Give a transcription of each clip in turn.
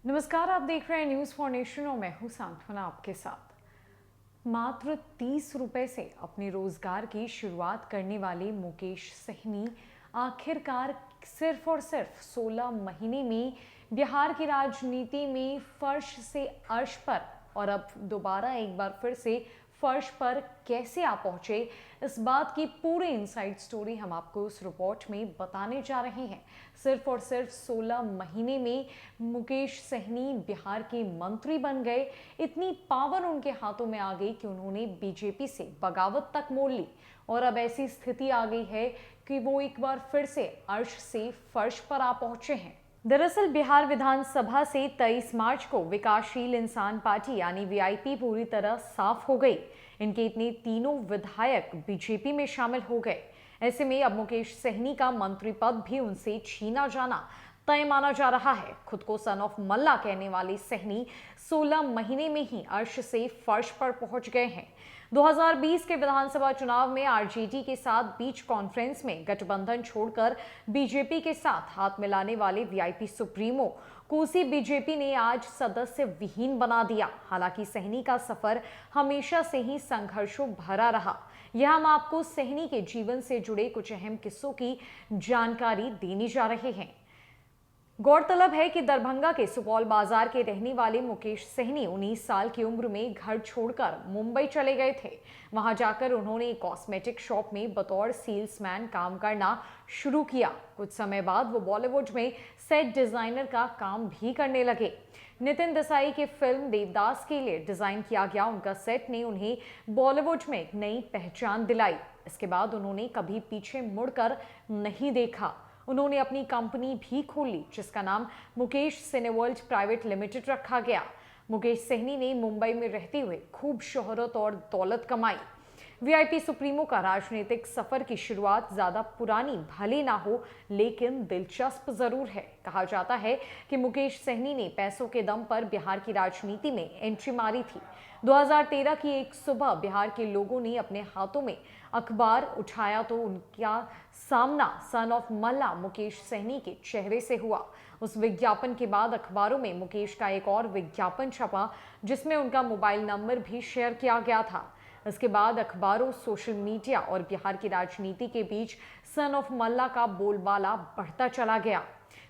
नमस्कार, आप देख रहे हैं न्यूज़ फॉर नेशन और मैं हूं सांत्वना आपके साथ। मात्र 30 रुपए से अपने रोजगार की शुरुआत करने वाले मुकेश सहनी आखिरकार सिर्फ और सिर्फ 16 महीने में बिहार की राजनीति में फर्श से अर्श पर और अब दोबारा एक बार फिर से फर्श पर कैसे आ पहुंचे, इस बात की पूरी इनसाइड स्टोरी हम आपको उस रिपोर्ट में बताने जा रहे हैं। सिर्फ और सिर्फ 16 महीने में मुकेश सहनी बिहार के मंत्री बन गए। इतनी पावर उनके हाथों में आ गई कि उन्होंने बीजेपी से बगावत तक मोल ली और अब ऐसी स्थिति आ गई है कि वो एक बार फिर से अर्श से फर्श पर आ पहुंचे हैं। दरअसल बिहार विधानसभा से 23 मार्च को विकासशील इंसान पार्टी यानी वीआईपी पूरी तरह साफ हो गई। इनके इतने तीनों विधायक बीजेपी में शामिल हो गए। ऐसे में अब मुकेश सहनी का मंत्री पद भी उनसे छीना जाना तय माना जा रहा है। खुद को सन ऑफ मल्ला कहने वाले सहनी 16 महीने में ही अर्श से फर्श पर पहुंच गए हैं। 2020 के विधानसभा चुनाव में आरजेडी के साथ बीच कॉन्फ्रेंस में गठबंधन छोड़कर बीजेपी के साथ हाथ मिलाने वाले वीआईपी सुप्रीमो को उसी बीजेपी ने आज सदस्य विहीन बना दिया। हालांकि सहनी का सफर हमेशा से ही संघर्षों भरा रहा। यह हम आपको सहनी के जीवन से जुड़े कुछ अहम किस्सों की जानकारी देने जा रहे हैं। गौरतलब है कि दरभंगा के सुपौल बाजार के रहने वाले मुकेश सहनी 19 साल की उम्र में घर छोड़कर मुंबई चले गए थे। वहां जाकर उन्होंने एक कॉस्मेटिक शॉप में बतौर सेल्समैन काम करना शुरू किया। कुछ समय बाद वो बॉलीवुड में सेट डिजाइनर का काम भी करने लगे। नितिन देसाई की फिल्म देवदास के लिए डिजाइन किया गया उनका सेट ने उन्हें बॉलीवुड में एक नई पहचान दिलाई। इसके बाद उन्होंने कभी पीछे मुड़कर नहीं देखा। उन्होंने अपनी कंपनी भी खोली जिसका नाम मुकेश सिनेवर्ल्ड प्राइवेट लिमिटेड रखा गया। मुकेश सहनी ने मुंबई में रहते हुए खूब शोहरत और दौलत कमाई। वीआईपी सुप्रीमो का राजनीतिक सफर की शुरुआत ज्यादा पुरानी भले ना हो लेकिन दिलचस्प जरूर है। कहा जाता है कि मुकेश सहनी ने पैसों के दम पर बिहार की राजनीति में एंट्री मारी थी। 2013 की एक सुबह बिहार के लोगों ने अपने हाथों में अखबार उठाया तो उनका सामना सन ऑफ मल्ला मुकेश सहनी के चेहरे से हुआ। उस विज्ञापन के बाद अखबारों में मुकेश का एक और विज्ञापन छपा जिसमें उनका मोबाइल नंबर भी शेयर किया गया था। इसके बाद अखबारों, सोशल मीडिया और बिहार की राजनीति के बीच सन ऑफ मल्ला का बोलबाला बढ़ता चला गया।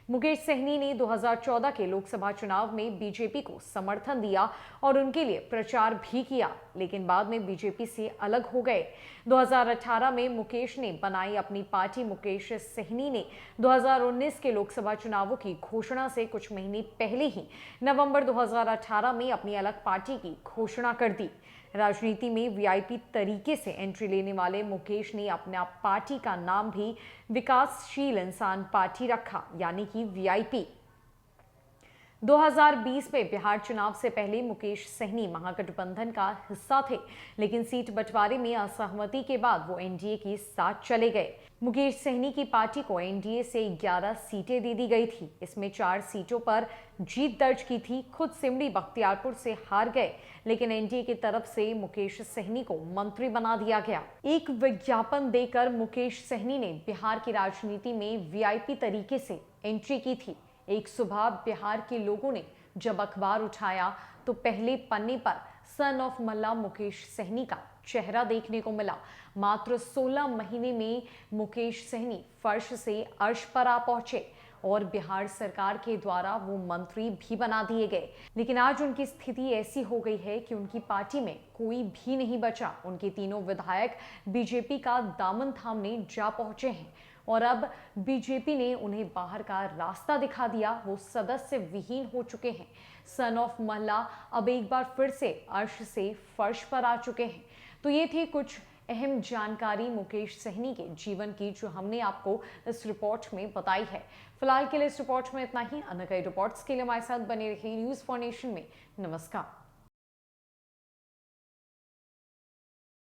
मुकेश सहनी ने 2014 के लोकसभा चुनाव में बीजेपी को समर्थन दिया और उनके लिए प्रचार भी किया, लेकिन बाद में बीजेपी से अलग हो गए। 2018 में मुकेश ने बनाई अपनी पार्टी मुकेश सहनी ने 2019 के लोकसभा चुनावों की घोषणा से कुछ महीने पहले ही नवंबर 2018 में अपनी अलग पार्टी की घोषणा कर दी। राजनीति में वीआईपी तरीके से एंट्री लेने वाले मुकेश ने अपना पार्टी का नाम भी विकासशील इंसान पार्टी रखा, यानी कि वीआईपी। 2020 में बिहार चुनाव से पहले मुकेश सहनी महागठबंधन का हिस्सा थे, लेकिन सीट बंटवारे में असहमति के बाद वो एनडीए के साथ चले गए। मुकेश सहनी की पार्टी को एनडीए से 11 सीटें दे दी गई थी। इसमें 4 सीटों पर जीत दर्ज की थी। खुद सिमरी बख्तियारपुर से हार गए, लेकिन एनडीए की तरफ से मुकेश सहनी को मंत्री बना दिया गया। एक विज्ञापन देकर मुकेश सहनी ने बिहार की राजनीति में वीआईपी तरीके से एंट्री की थी। एक सुबह बिहार के लोगों ने जब अखबार उठाया तो पहले पन्ने पर सन ऑफ मल्ला मुकेश सहनी का चेहरा देखने को मिला। मात्र 16 महीने में मुकेश सहनी फर्श से अर्श पर आ पहुंचे और बिहार सरकार के द्वारा वो मंत्री भी बना दिए गए। लेकिन आज उनकी स्थिति ऐसी हो गई है कि उनकी पार्टी में कोई भी नहीं बचा। उनके तीनों विधायक बीजेपी का दामन थामने जा पहुंचे हैं और अब बीजेपी ने उन्हें बाहर का रास्ता दिखा दिया। वो सदस्य विहीन हो चुके हैं। सन ऑफ मल्ला अब एक बार फिर से अर्श से फर्श पर आ चुके हैं। तो ये थी कुछ अहम जानकारी मुकेश सहनी के जीवन की जो हमने आपको इस रिपोर्ट में बताई है। फिलहाल के लिए इस रिपोर्ट में इतना ही। अन्य कई रिपोर्ट्स के लिए हमारे साथ बने रहिए न्यूज़ फॉर नेशन में। नमस्कार।